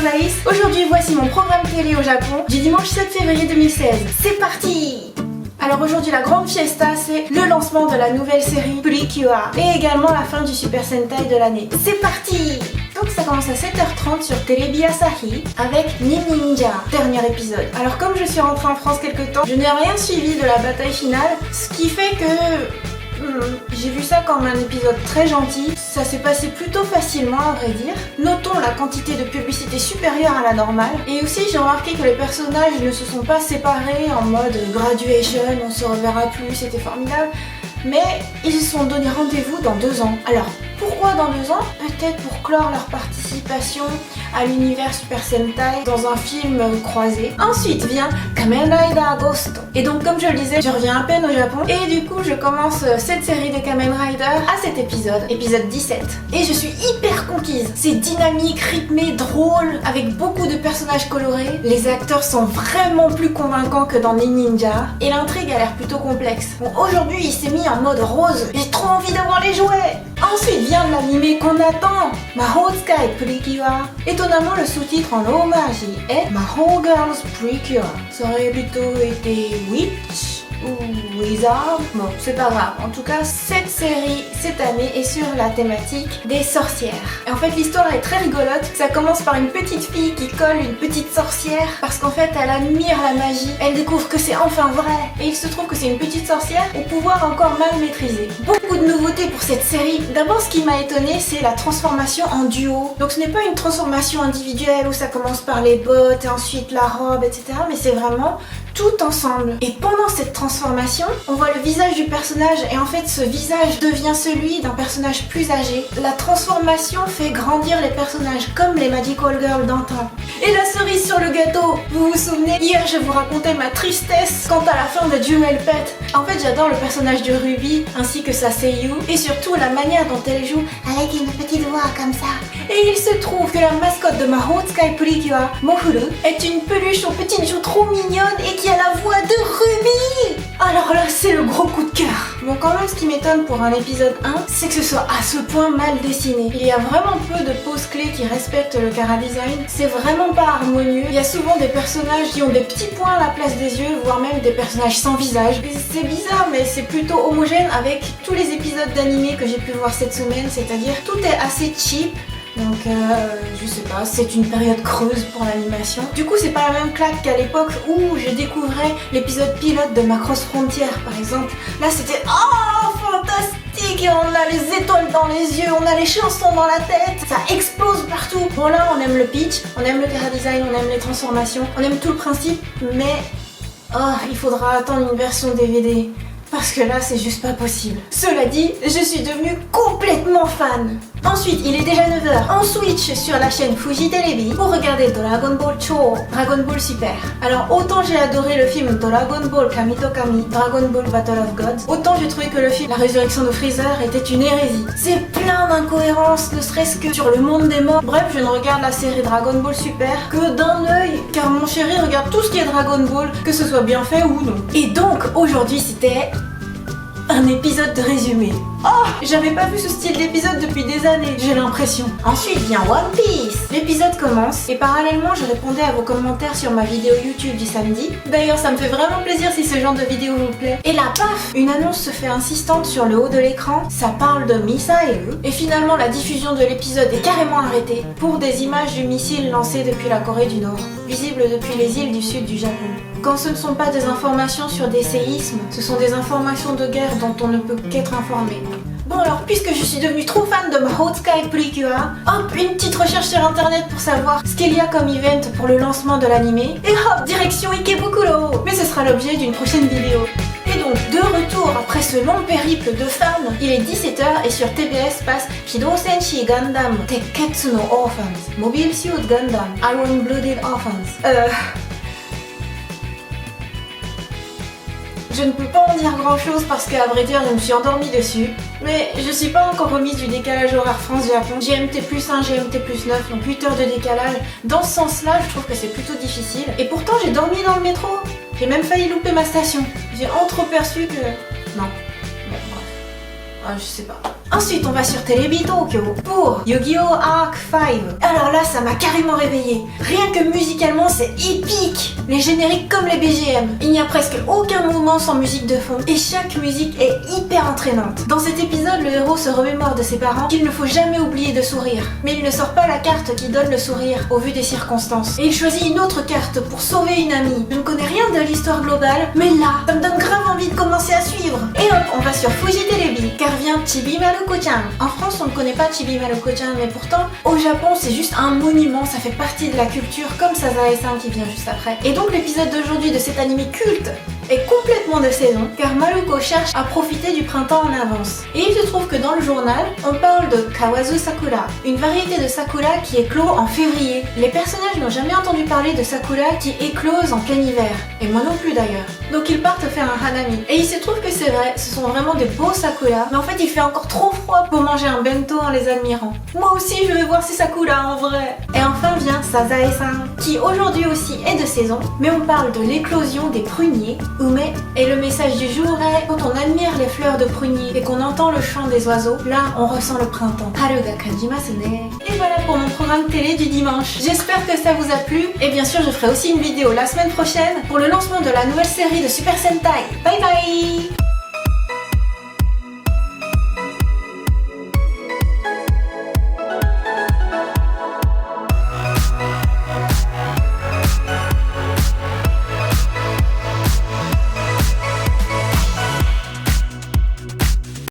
Anaïs. Aujourd'hui, voici mon programme télé au Japon du dimanche 7 février 2016. C'est parti! Alors aujourd'hui, la grande fiesta, c'est le lancement de la nouvelle série Precure et également la fin du Super Sentai de l'année. C'est parti! Donc ça commence à 7h30 sur Terebi Asahi avec Ninja, dernier épisode. Alors comme je suis rentrée en France quelque temps, je n'ai rien suivi de la bataille finale, ce qui fait que j'ai vu ça comme un épisode très gentil. Ça s'est passé plutôt facilement à vrai dire. Notons la quantité de publicité supérieure à la normale. Et aussi j'ai remarqué que les personnages ne se sont pas séparés en mode graduation, on se reverra plus, c'était formidable. Mais ils se sont donné rendez-vous dans 2 ans. Alors pourquoi dans 2 ans? Peut-être pour clore leur participation à l'univers Super Sentai dans un film croisé. Ensuite vient Kamen Rider Ghost. Et donc comme je le disais, je reviens à peine au Japon et du coup je commence cette série de Kamen Rider à cet épisode 17. Et je suis hyper conquise. C'est dynamique, rythmé, drôle, avec beaucoup de personnages colorés. Les acteurs sont vraiment plus convaincants que dans Ninja et l'intrigue a l'air plutôt complexe. Bon, aujourd'hui il s'est mis en mode rose. J'ai trop envie d'avoir les jouets. Ensuite vient l'anime qu'on attend, Mahou Sky Precure. Étonnamment, le sous-titre en hommage est Mahou Girls Precure. Ça aurait plutôt été Witch ou Wizard. Bon, c'est pas grave. En tout cas, cette série, cette année, est sur la thématique des sorcières. Et en fait, l'histoire est très rigolote. Ça commence par une petite fille qui colle une petite sorcière parce qu'en fait, elle admire la magie. Elle découvre que c'est enfin vrai. Et il se trouve que c'est une petite sorcière au pouvoir encore mal maîtrisé. Beaucoup de nouveautés pour cette série. D'abord, ce qui m'a étonnée, c'est la transformation en duo. Donc, ce n'est pas une transformation individuelle où ça commence par les bottes et ensuite la robe, etc. Mais c'est vraiment tout ensemble. Et pendant cette transformation, on voit le visage du personnage et en fait ce visage devient celui d'un personnage plus âgé. La transformation fait grandir les personnages comme les Magical Girls d'antan. Et la cerise sur le gâteau, vous vous souvenez, hier je vous racontais ma tristesse quant à la fin de Jewel Pet. En fait j'adore le personnage de Ruby ainsi que sa seiyuu et surtout la manière dont elle joue avec une petite voix comme ça. Et il se trouve que la mascotte de Mahou Sky Precure, Mofuru, est une peluche aux petites joues trop mignonnes et qui a la voix de Ruby. Alors là, c'est le gros coup de cœur. Bon, quand même, ce qui m'étonne pour un épisode 1, c'est que ce soit à ce point mal dessiné. Il y a vraiment peu de poses clés qui respectent le chara-design. C'est vraiment pas harmonieux. Il y a souvent des personnages qui ont des petits points à la place des yeux, voire même des personnages sans visage. C'est bizarre, mais c'est plutôt homogène avec tous les épisodes d'animé que j'ai pu voir cette semaine, c'est-à-dire tout est assez cheap. Donc je sais pas, c'est une période creuse pour l'animation. Du coup c'est pas la même claque qu'à l'époque où je découvrais l'épisode pilote de Macross Frontier par exemple. Là c'était oh fantastique et on a les étoiles dans les yeux, on a les chansons dans la tête, ça explose partout. Bon là on aime le pitch, on aime le chara-design, on aime les transformations, on aime tout le principe, mais il faudra attendre une version DVD. Parce que là, c'est juste pas possible. Cela dit, je suis devenue complètement fan. Ensuite, il est déjà 9h. On switch sur la chaîne Fuji Telebi pour regarder Dragon Ball Cho, Dragon Ball Super. Alors, autant j'ai adoré le film Dragon Ball Kami to Kami, Dragon Ball Battle of Gods, autant j'ai trouvé que le film La Résurrection de Freezer était une hérésie. C'est plein d'incohérences, ne serait-ce que sur le monde des morts. Bref, je ne regarde la série Dragon Ball Super que d'un œil, car mon chéri regarde tout ce qui est Dragon Ball, que ce soit bien fait ou non. Et donc, aujourd'hui, c'était un épisode de résumé. Oh, j'avais pas vu ce style d'épisode depuis des années, j'ai l'impression. Ensuite vient One Piece. L'épisode commence et parallèlement je répondais à vos commentaires sur ma vidéo YouTube du samedi. D'ailleurs ça me fait vraiment plaisir si ce genre de vidéo vous plaît. Et là paf, une annonce se fait insistante sur le haut de l'écran. Ça parle de Misa et eux. Et finalement la diffusion de l'épisode est carrément arrêtée pour des images du missile lancé depuis la Corée du Nord, visible depuis les îles du sud du Japon. Quand ce ne sont pas des informations sur des séismes, ce sont des informations de guerre dont on ne peut qu'être informé. Bon alors, puisque je suis devenue trop fan de Mahou Sky Precure, hop, une petite recherche sur internet pour savoir ce qu'il y a comme event pour le lancement de l'animé, et hop, direction Ikebukuro. Mais ce sera l'objet d'une prochaine vidéo. Et donc, de retour après ce long périple de fans, il est 17h et sur TBS passe Kidou Senshi Gundam Tekketsu no Orphans, Mobile Suit Gundam, Iron Blooded Orphans. Je ne peux pas en dire grand chose parce qu'à vrai dire je me suis endormie dessus. Mais je suis pas encore remise du décalage horaire France-Japon. GMT+1, GMT+9, donc 8 heures de décalage. Dans ce sens-là, je trouve que c'est plutôt difficile. Et pourtant j'ai dormi dans le métro. J'ai même failli louper ma station. J'ai entreperçu que... Non. Bon, bref. Je sais pas. Ensuite, on va sur Terebi Tokyo pour Yu-Gi-Oh! Arc 5. Alors là, ça m'a carrément réveillée. Rien que musicalement, c'est épique. Les génériques comme les BGM. Il n'y a presque aucun moment sans musique de fond et chaque musique est hyper entraînante. Dans cet épisode, le héros se remémore de ses parents qu'il ne faut jamais oublier de sourire. Mais il ne sort pas la carte qui donne le sourire au vu des circonstances. Et il choisit une autre carte pour sauver une amie. Je ne connais rien de l'histoire globale, mais là, ça me donne grave envie de commencer à suivre. Et hop, on va sur Fuji Telebi, car vient Chibi Maruko-chan. En France, on ne connaît pas Chibi Maruko-chan, mais pourtant, au Japon, c'est juste un monument, ça fait partie de la culture, comme Sazae-san qui vient juste après. Et donc l'épisode d'aujourd'hui de cet anime culte est complètement de saison, car Maruko cherche à profiter du printemps en avance. Et il se trouve que dans le journal, on parle de Kawazu Sakura, une variété de sakura qui éclot en février. Les personnages n'ont jamais entendu parler de sakura qui éclosent en plein hiver, et moi non plus d'ailleurs. Donc ils partent faire un hanami. Et il se trouve que c'est vrai, ce sont vraiment des beaux sakura, mais en fait il fait encore trop froid pour manger un bento en les admirant. Moi aussi je vais voir ces sakura en vrai. Et enfin vient Sazae-san, qui aujourd'hui aussi est de saison, mais on parle de l'éclosion des pruniers, ume, et le message du jour est quand on admire les fleurs de prunier et qu'on entend le chant des oiseaux, là on ressent le printemps. Haru ga kanjimasu ne. Et voilà pour mon programme télé du dimanche. J'espère que ça vous a plu, et bien sûr je ferai aussi une vidéo la semaine prochaine pour le lancement de la nouvelle série de Super Sentai. Bye bye.